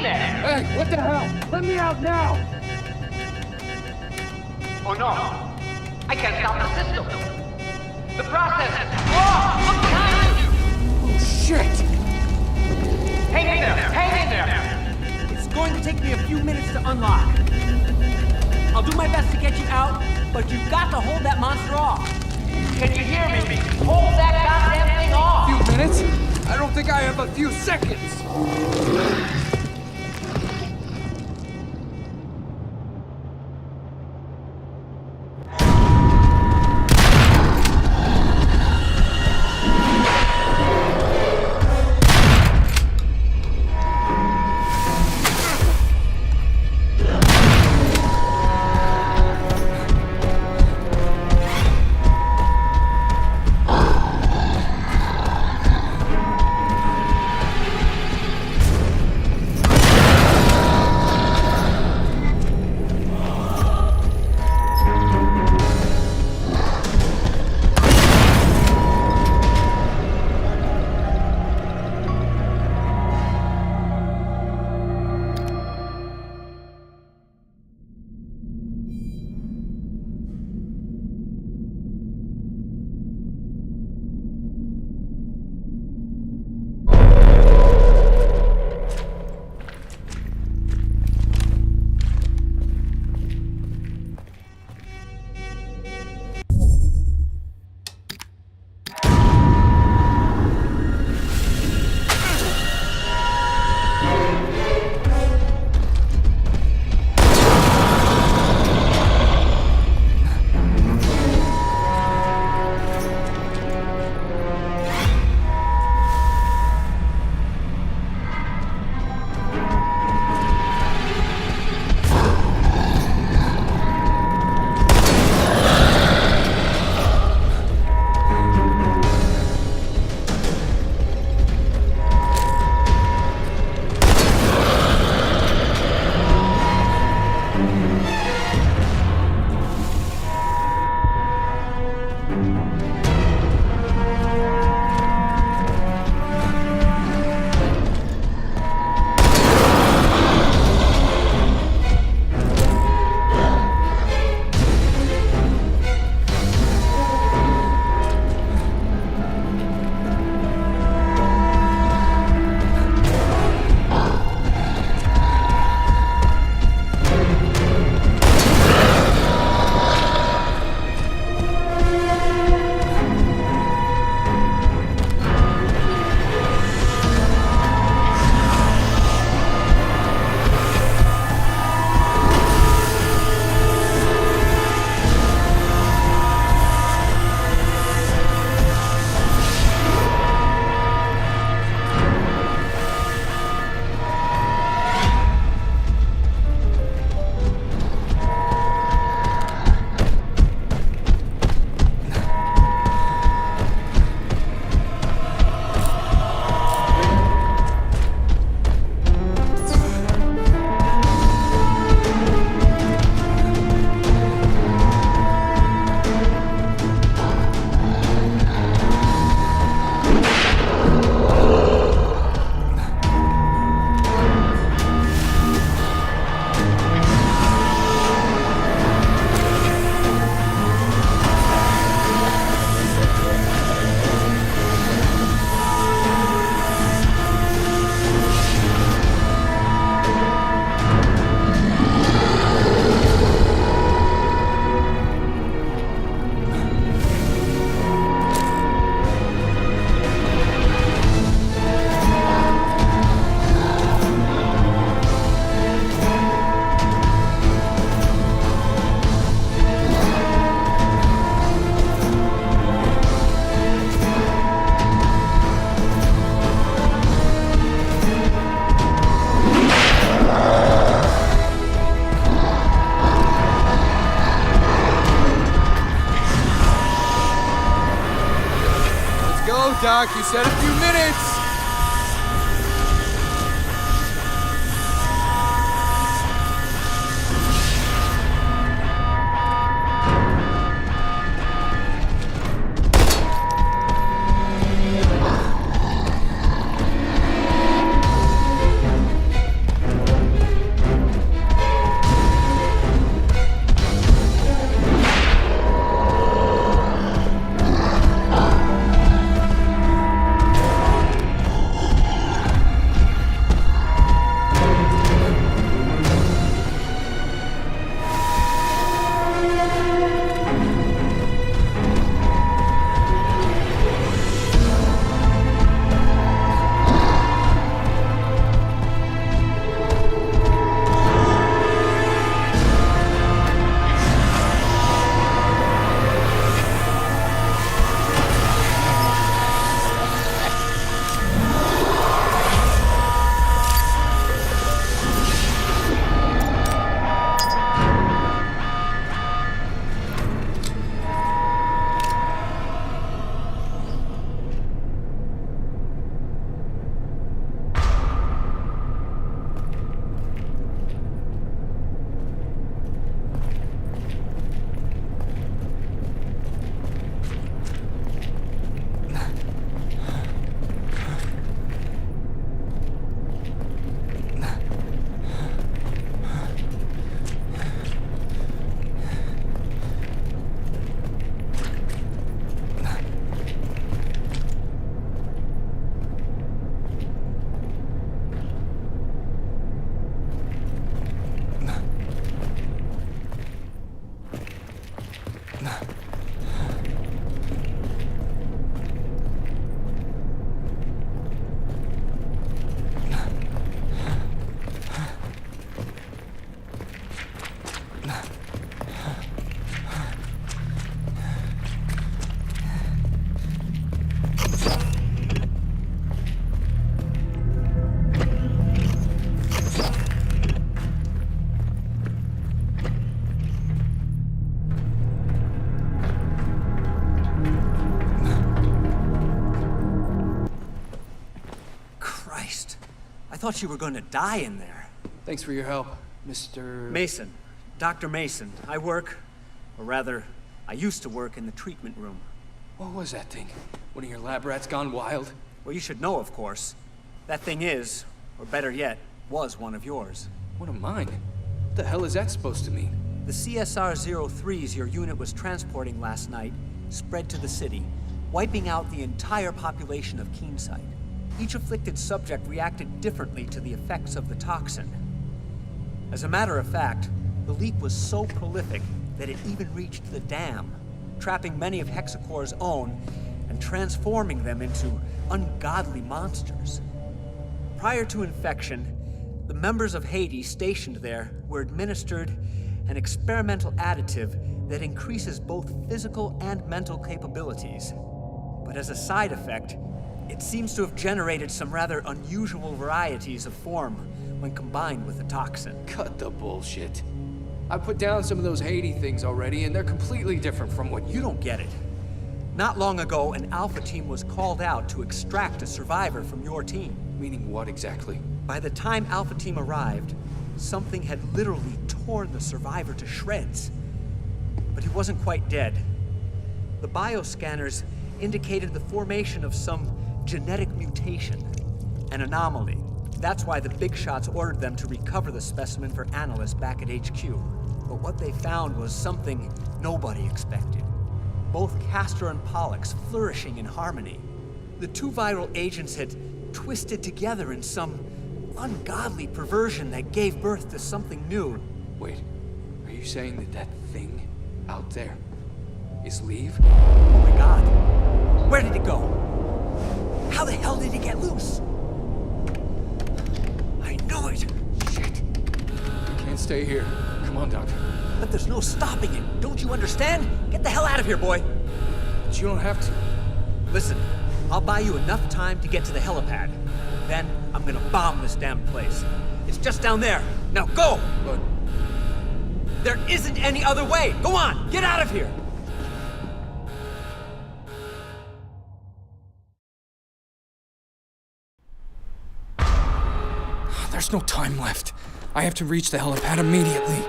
Daymare! Hey, what the hell? Let me out now! Oh no! I can't stop the system! The process! Oh! Look behind you! Oh, shit! Hang in there! Hang in there! It's going to take me a few minutes to unlock. I'll do my best to get you out, but you've got to hold that monster off. Can you hear me? Hold that goddamn thing off! A few minutes? I don't think I have a few seconds! Doc, you said a few minutes! I thought you were going to die in there. Thanks for your help, Mr. Mason. Dr. Mason. I work, or rather, I used to work in the treatment room. What was that thing? One of your lab rats gone wild? Well, you should know, of course. That thing is, or better yet, was one of yours. One of mine? What the hell is that supposed to mean? The CSR-03s your unit was transporting last night spread to the city, wiping out the entire population of Keenside. Each afflicted subject reacted differently to the effects of the toxin. As a matter of fact, the leak was so prolific that it even reached the dam, trapping many of Hexacore's own and transforming them into ungodly monsters. Prior to infection, the members of Hades stationed there were administered an experimental additive that increases both physical and mental capabilities. But as a side effect, it seems to have generated some rather unusual varieties of form when combined with the toxin. Cut the bullshit. I put down some of those Hades things already, and they're completely different from what You don't get it. Not long ago, an Alpha team was called out to extract a survivor from your team. Meaning what exactly? By the time Alpha team arrived, something had literally torn the survivor to shreds. But he wasn't quite dead. The bioscanners indicated the formation of some genetic mutation, an anomaly. That's why the big shots ordered them to recover the specimen for analysts back at HQ. But what they found was something nobody expected. Both Castor and Pollux flourishing in harmony. The two viral agents had twisted together in some ungodly perversion that gave birth to something new. Wait, are you saying that that thing out there is Leave? Oh my God. Where did it go? How the hell did it get loose? I knew it! Shit. You can't stay here. Come on, Doctor. But there's no stopping it. Don't you understand? Get the hell out of here, boy. But you don't have to. Listen, I'll buy you enough time to get to the helipad. Then I'm gonna bomb this damn place. It's just down there. Now go! But there isn't any other way. Go on, get out of here. there's no time left. I have to reach the helipad immediately.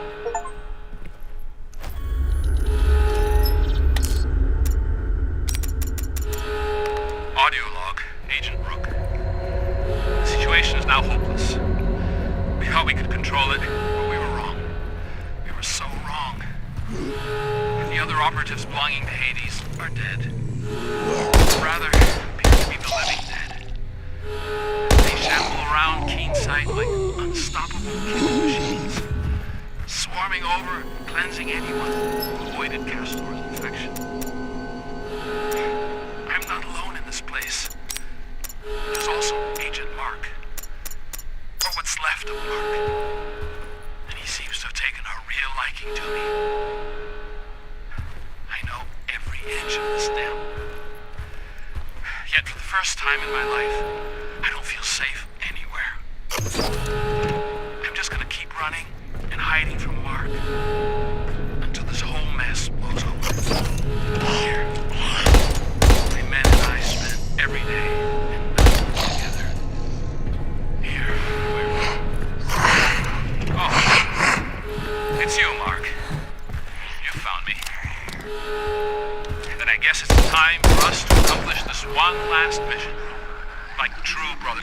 Audio log, Agent Rook. The situation is now hopeless. We thought we could control it, but we were wrong. We were so wrong. The other operatives belonging to Hades are dead. Or rather, appear to be the living dead. They shamble around Keenside like unstoppable killing machines, swarming over, cleansing anyone who avoided Castor's infection. I'm not alone in this place. There's also Agent Mark. Or what's left of Mark. And he seems to have taken a real liking to me. I know every inch of this dam. Yet for the first time in my life, I don't feel safe anywhere. I'm just gonna keep running and hiding from Mark until this whole mess blows over. Here, my men and I spent every day and night together. Here, where... Oh, it's you, Mark. You found me. Then I guess it's time for us to accomplish this one last mission, like true brotherhood.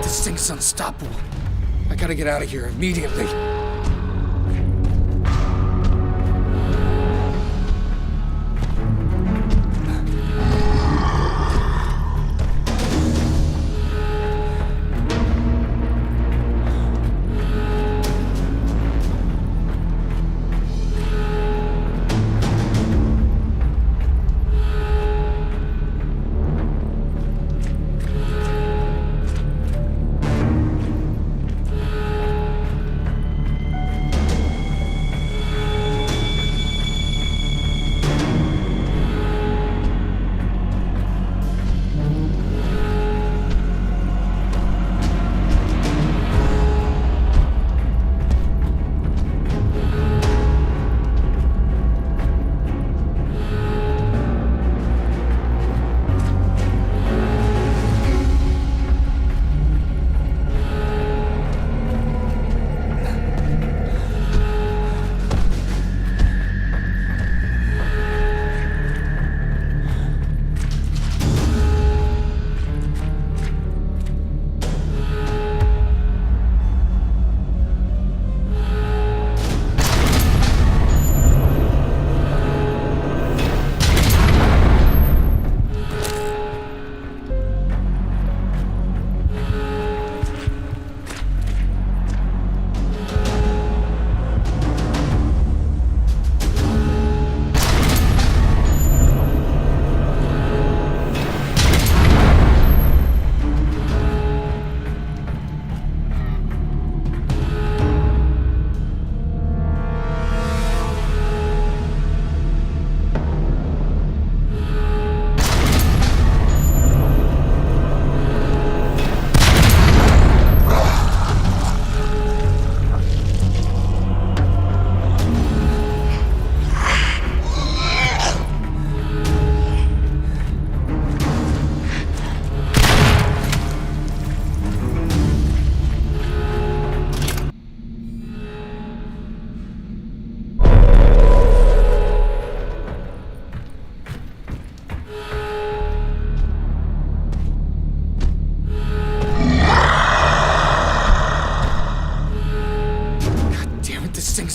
This thing's unstoppable. I gotta get out of here immediately.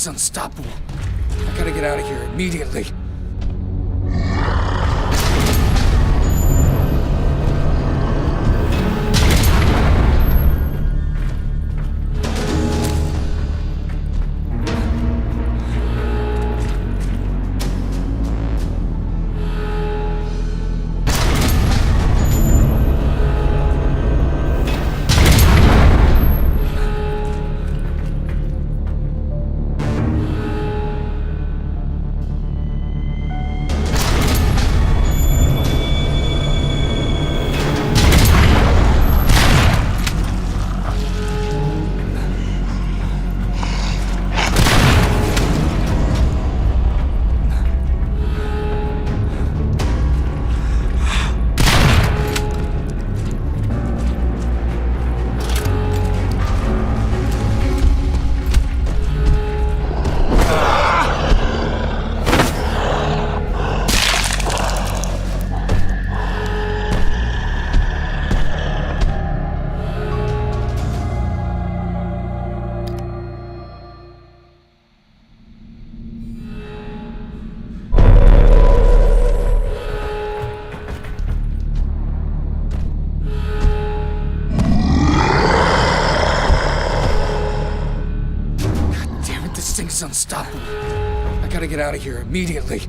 It's unstoppable. I gotta get out of here immediately. It's unstoppable. I gotta get out of here immediately.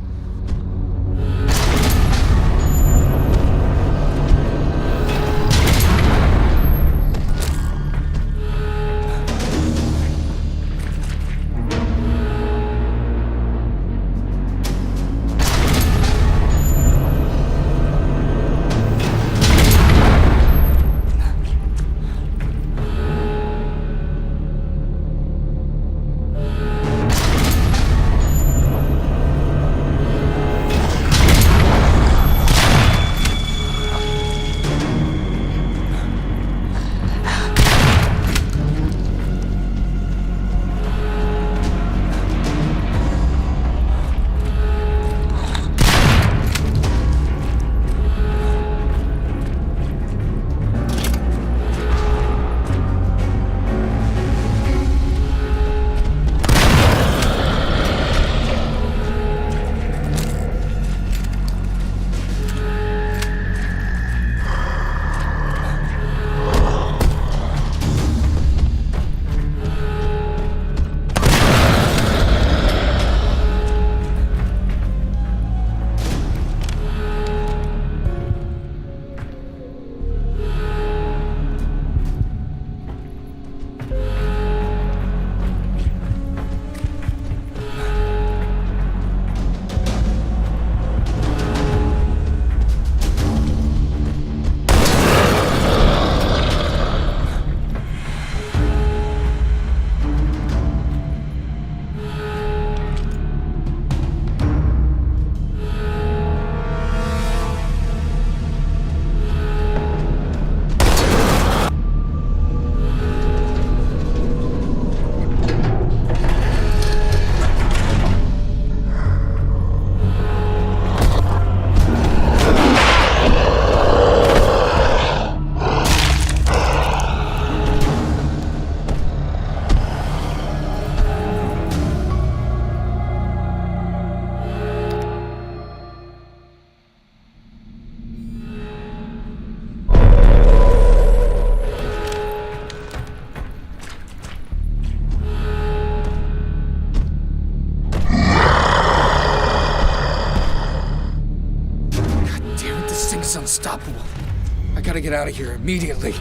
get out of here immediately.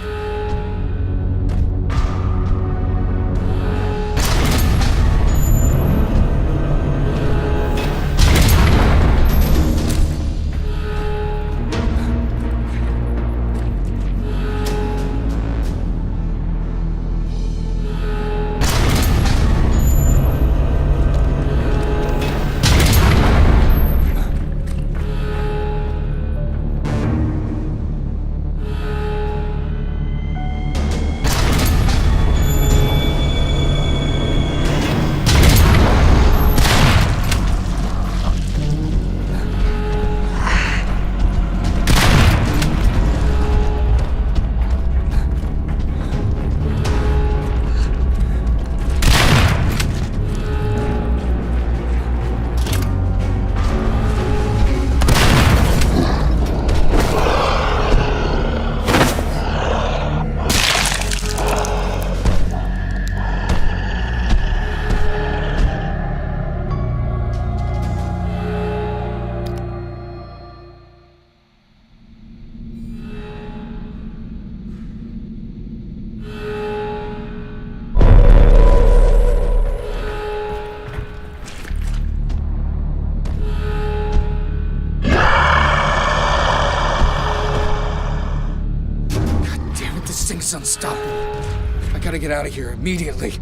This thing's unstoppable. I gotta get out of here immediately.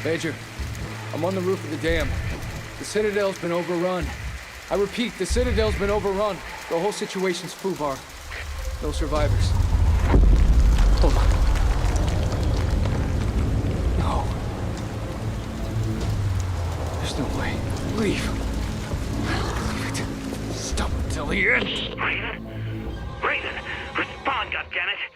Major, I'm on the roof of the dam. The Citadel's been overrun. I repeat, the Citadel's been overrun. The whole situation's foobar. No survivors. Hold on. No. There's no way. Leave. I don't believe it. Stop until the end. Raven, respond, goddammit!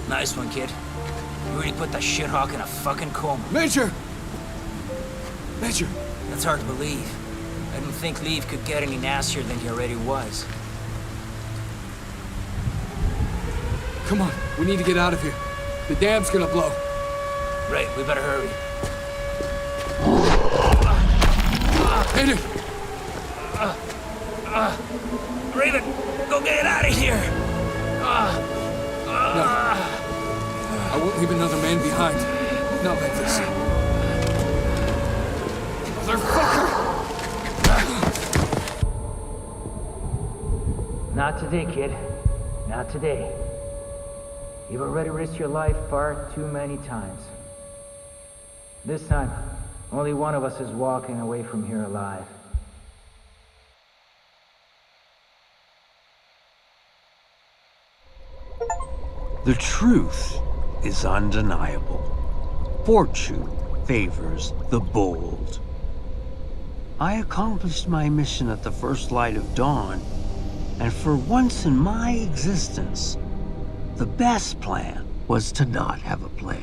Nice one, kid. You really put that shithawk in a fucking coma. Major! Major! That's hard to believe. I didn't think Leave could get any nastier than he already was. Come on, we need to get out of here. The dam's gonna blow. Right, we better hurry. Hit it! Raven, go get it out of here! No. I won't leave another man behind. Not like this. Motherfucker! Not today, kid. Not today. You've already risked your life far too many times. This time, only one of us is walking away from here alive. The truth is undeniable. Fortune favors the bold. I accomplished my mission at the first light of dawn, and for once in my existence, the best plan was to not have a plan.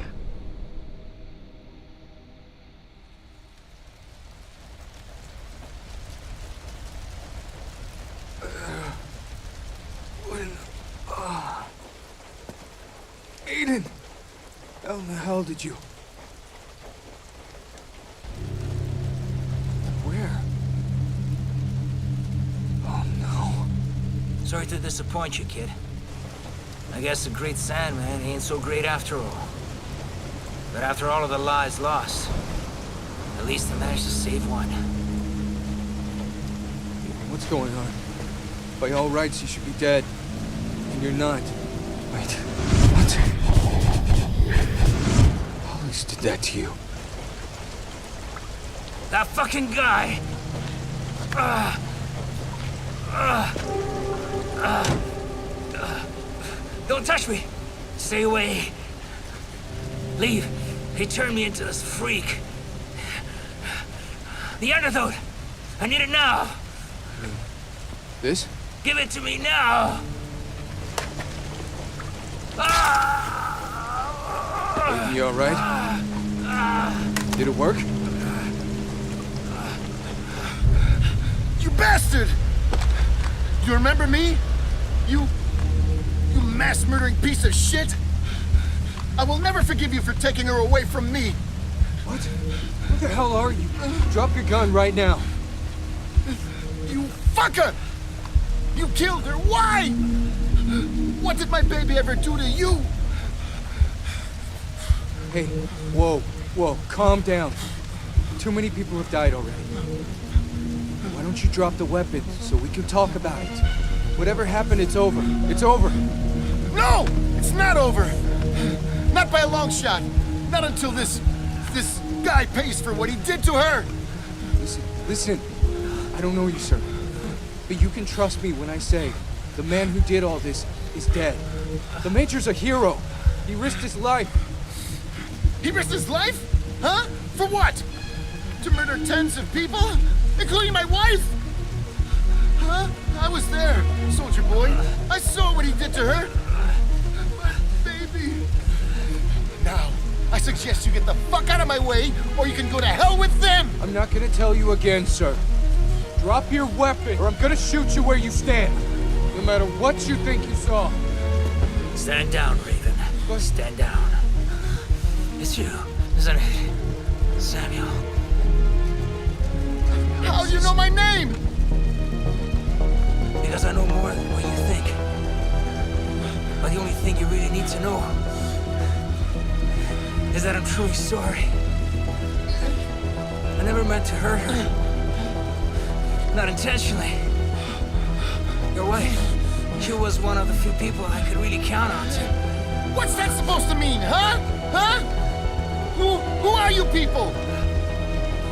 Aiden! How in the hell did you... Where? Oh no. Sorry to disappoint you, kid. I guess the Great Sandman ain't so great after all. But after all of the lives lost, at least I managed to save one. What's going on? By all rights, you should be dead. And you're not. Wait. What? Hollis did that to you. That fucking guy! Don't touch me! Stay away! Leave! He turned me into this freak. The antidote! I need it now! This? Give it to me now! You all right? Did it work? You bastard! You remember me? You mass-murdering piece of shit? I will never forgive you for taking her away from me. What? What the hell are you? Drop your gun right now. You fucker! You killed her. Why? What did my baby ever do to you? Hey, whoa, calm down. Too many people have died already. Why don't you drop the weapon so we can talk about it? Whatever happened, it's over. It's over. No! It's not over! Not by a long shot. Not until this guy pays for what he did to her! Listen. I don't know you, sir. But you can trust me when I say the man who did all this is dead. The Major's a hero. He risked his life. He risked his life? Huh? For what? To murder tens of people? Including my wife? Huh? I was there, soldier boy. I saw what he did to her. My baby. Now, I suggest you get the fuck out of my way, or you can go to hell with them! I'm not gonna tell you again, sir. Drop your weapon, or I'm gonna shoot you where you stand. No matter what you think you saw. Stand down, Raven. Stand down. It's you, isn't it? Samuel. How do you know my name? Because I know more than what you think. But the only thing you really need to know is that I'm truly sorry. I never meant to hurt her. Not intentionally. Your wife, she was one of the few people I could really count on to. What's that supposed to mean, huh? Huh? Who are you people?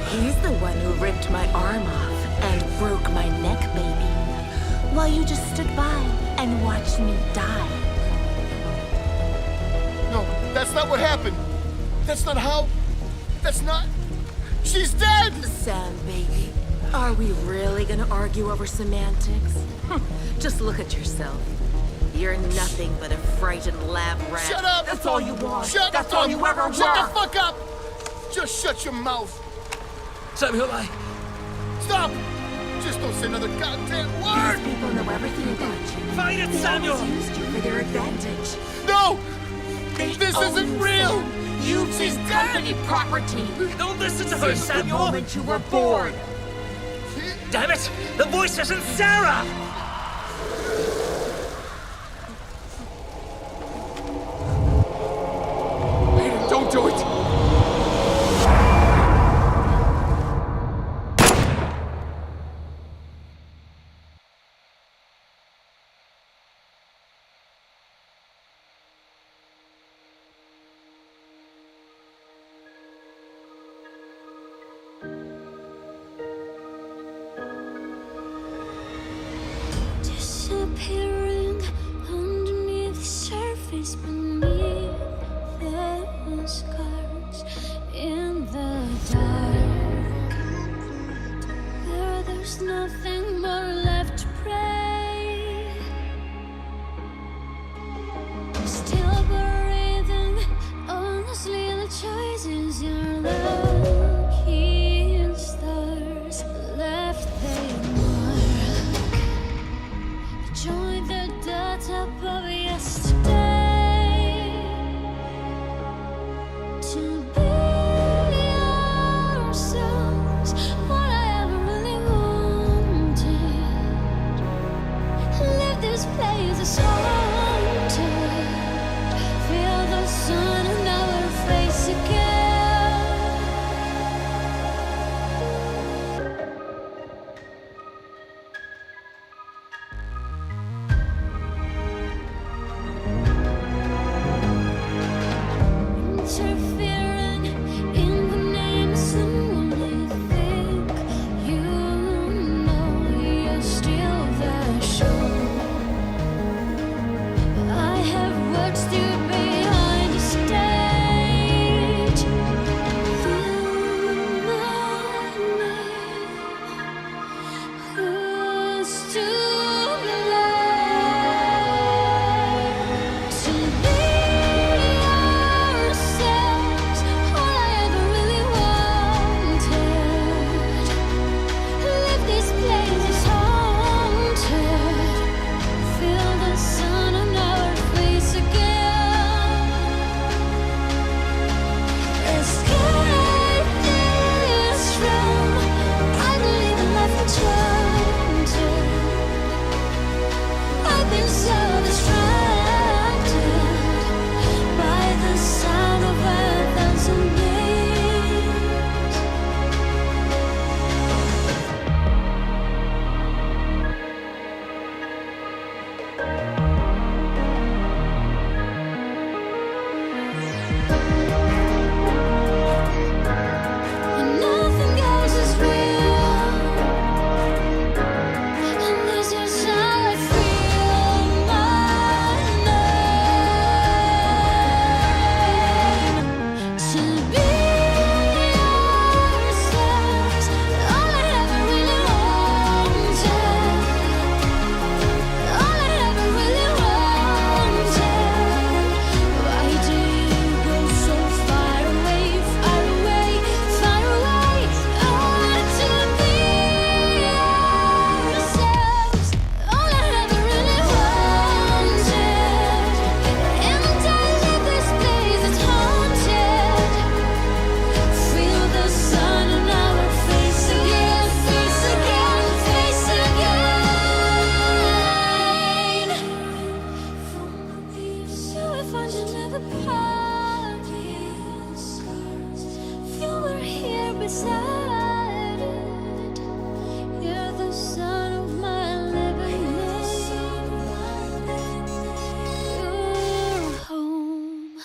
He's the one who ripped my arm off and broke my neck, baby. While you just stood by and watched me die. No, that's not what happened. That's not how... That's not... She's dead! Sam, baby, are we really gonna argue over semantics? Just look at yourself. You're nothing but a frightened lab rat. Shut up! That's all you want. Shut That's up! all you ever were. Shut the fuck up! Just shut your mouth. Samuel, Stop! Just don't say another goddamn word! These people know everything about you. Fight it, They Samuel! always used you for their advantage. No! They This own isn't you, real! Sam. You've She's been dead! company property. Don't listen to her, Since the Samuel! moment you were born. Damn it! The voice isn't Sarah! Don't do it! Disappearing underneath the surface, beneath the scars in the dark. Where there's nothing more left to pray. Still breathing, honestly, the choices you're lucky stars left they mark. Join the dots up of yesterday. To be ourselves, what I ever really wanted. Leave this place as haunted. Feel the sun on our face again. Interfering in the name of someone they think you know you're still the show. I have worked stood behind the stage. Feel my name. Who's to blame? To be ourselves, all I ever really wanted. Leave this place as haunted. Feel the sun on our face again. Escape this room. I believe in life enchanted. I've been so distracted by the sound of anthems and names. And nothing else is real. And this is how I feel. My name. To be ourselves, all I ever really wanted. All I ever really wanted. Why do you go so far away, far away, far away? I want to be ourselves. All I ever really wanted. And I leave this place that's haunted. Feel the sun on our face again, face again, face again. So if I should never part, you were here beside it. You're the sun of my living You're home.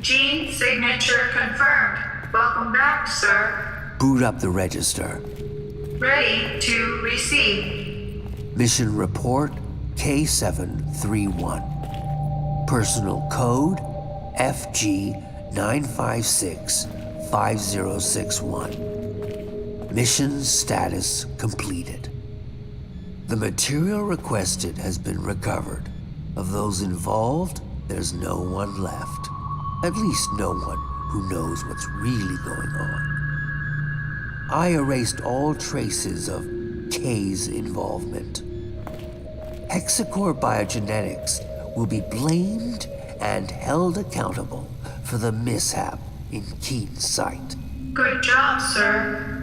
Gene signature confirmed. Welcome back, sir. Boot up the register. Ready to receive. Mission report K731. Personal code FG9565061. Mission status completed. The material requested has been recovered. Of those involved, there's no one left. At least no one who knows what's really going on. I erased all traces of K's involvement. Hexacore Biogenetics will be blamed and held accountable for the mishap in Keen's site. Good job, sir.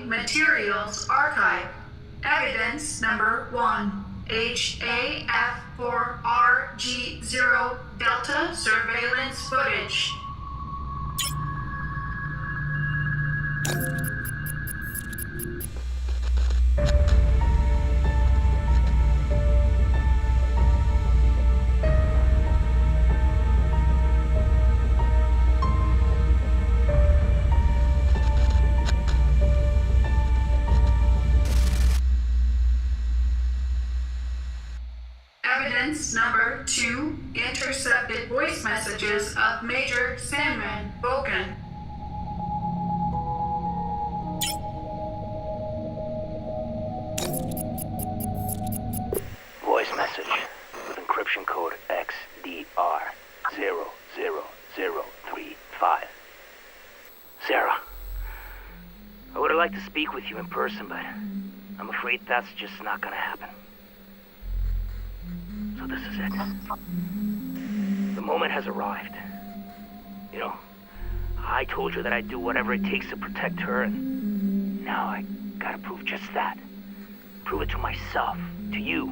Materials Archive. Evidence number 1. HAF4RG0 Delta surveillance footage. Evidence number 2. Intercepted voice messages of Major Sandman Bogan. Voice message with encryption code XDR00035. Sarah, I would have liked to speak with you in person, but I'm afraid that's just not gonna happen. So this is it. The moment has arrived. You know, I told you that I'd do whatever it takes to protect her, and now I gotta prove just that. Prove it to myself, to you,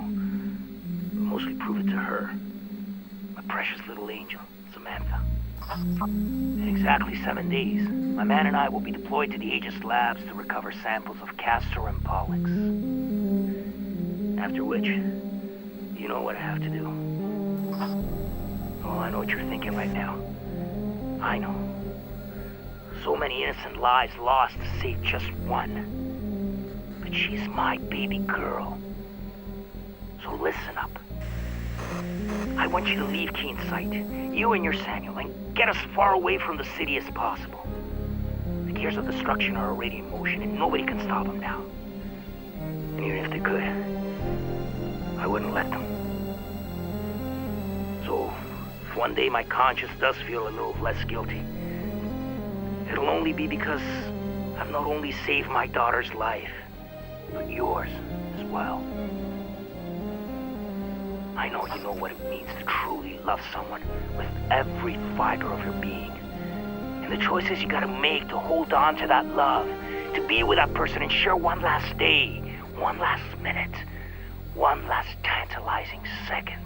but mostly prove it to her. My precious little angel, Samantha. In exactly 7 days, my man and I will be deployed to the Aegis labs to recover samples of Castor and Pollux. After which, you know what I have to do. Oh, I know what you're thinking right now. I know. So many innocent lives lost to save just one. But she's my baby girl. So listen up. I want you to leave Keen's site, you and your Samuel, and get as far away from the city as possible. The gears of destruction are already in motion, and nobody can stop them now. And even if they could, I wouldn't let them. So, if one day my conscience does feel a little less guilty, it'll only be because I've not only saved my daughter's life, but yours as well. I know you know what it means to truly love someone with every fiber of your being. And the choices you gotta make to hold on to that love, to be with that person and share one last day, one last minute, one last tantalizing second.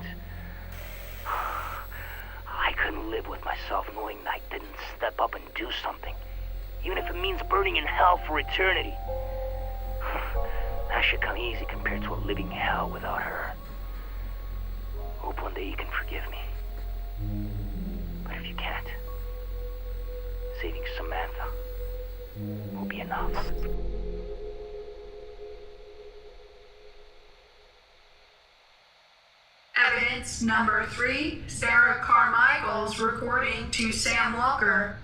I couldn't live with myself knowing I didn't step up and do something, even if it means burning in hell for eternity. That should come easy compared to a living hell without her. Hope one day you can forgive me. But if you can't, saving Samantha will be enough. Evidence number 3, Sarah Carmichael's recording to Sam Walker.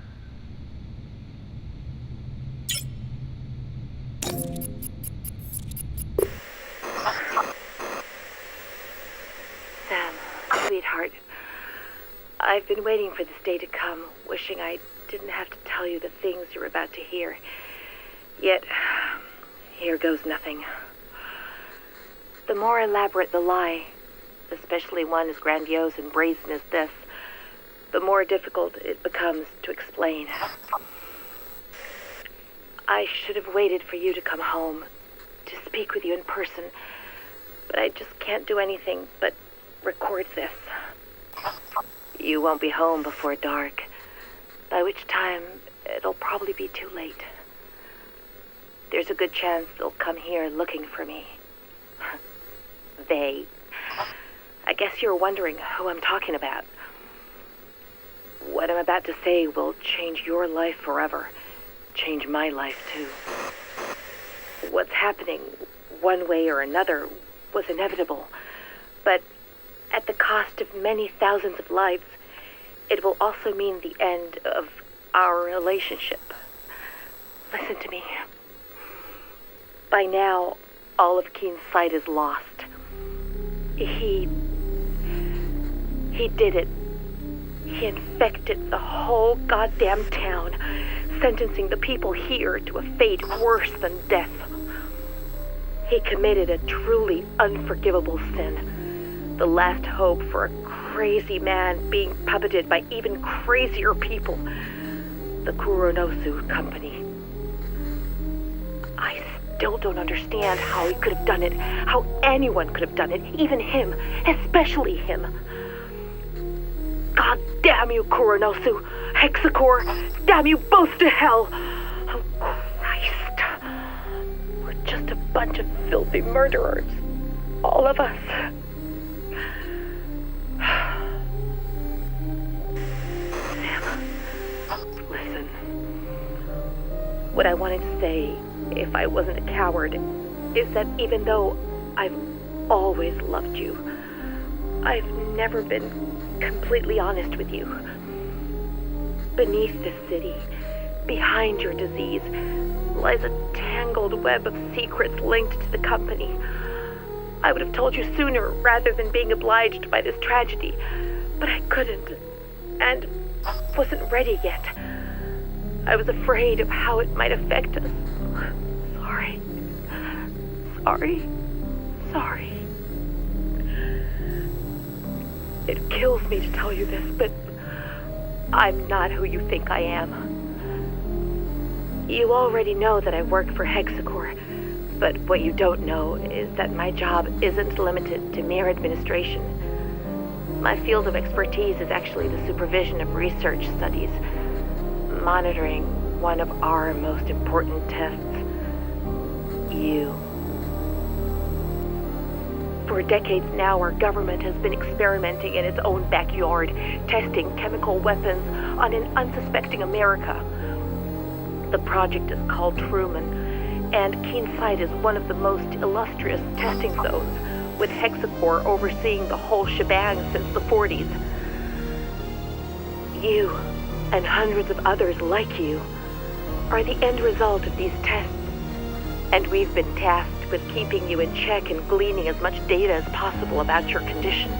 Sam, sweetheart, I've been waiting for this day to come, wishing I didn't have to tell you the things you're about to hear. Yet, here goes nothing. The more elaborate the lie, especially one as grandiose and brazen as this, the more difficult it becomes to explain. I should have waited for you to come home, to speak with you in person, but I just can't do anything but record this. You won't be home before dark, by which time it'll probably be too late. There's a good chance they'll come here looking for me. They. I guess you're wondering who I'm talking about. What I'm about to say will change your life forever. Change my life, too. What's happening, one way or another, was inevitable. But at the cost of many thousands of lives, it will also mean the end of our relationship. Listen to me. By now, all of Keen's sight is lost. He did it. He infected the whole goddamn town, sentencing the people here to a fate worse than death. He committed a truly unforgivable sin. The last hope for a crazy man being puppeted by even crazier people. The Kuronosu Company. I still don't understand how he could have done it, how anyone could have done it, even him, especially him. God damn you, Kuronosu, Hexacore, damn you both to hell! Oh, Christ. We're just a bunch of filthy murderers. All of us. Sam, listen. What I wanted to say, if I wasn't a coward, is that even though I've always loved you, I've never been completely honest with you. Beneath this city, behind your disease, lies a tangled web of secrets linked to the company. I would have told you sooner rather than being obliged by this tragedy, but I couldn't, and wasn't ready yet. I was afraid of how it might affect us. Sorry. It kills me to tell you this, but I'm not who you think I am. You already know that I work for Hexacore, but what you don't know is that my job isn't limited to mere administration. My field of expertise is actually the supervision of research studies, monitoring one of our most important tests, you. For decades now, our government has been experimenting in its own backyard, testing chemical weapons on an unsuspecting America. The project is called Truman, and Keenside is one of the most illustrious testing zones, with Hexacore overseeing the whole shebang since the 40s. You, and hundreds of others like you, are the end result of these tests, and we've been tasked with keeping you in check and gleaning as much data as possible about your condition.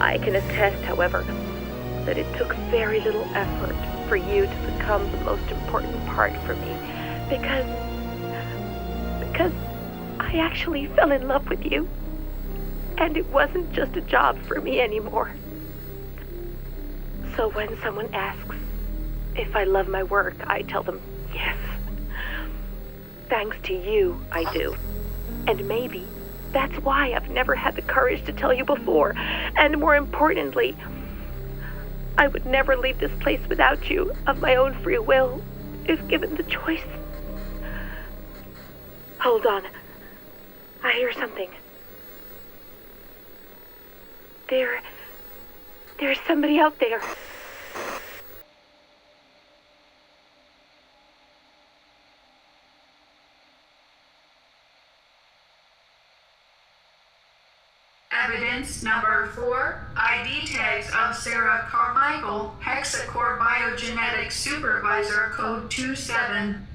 I can attest, however, that it took very little effort for you to become the most important part for me, because I actually fell in love with you, and it wasn't just a job for me anymore. So when someone asks if I love my work, I tell them yes. Thanks to you, I do. And maybe that's why I've never had the courage to tell you before. And more importantly, I would never leave this place without you, of my own free will, if given the choice. Hold on. I hear something. There's somebody out there. Evidence number 4, ID tags of Sarah Carmichael, Hexacore Biogenetics Supervisor, code 27.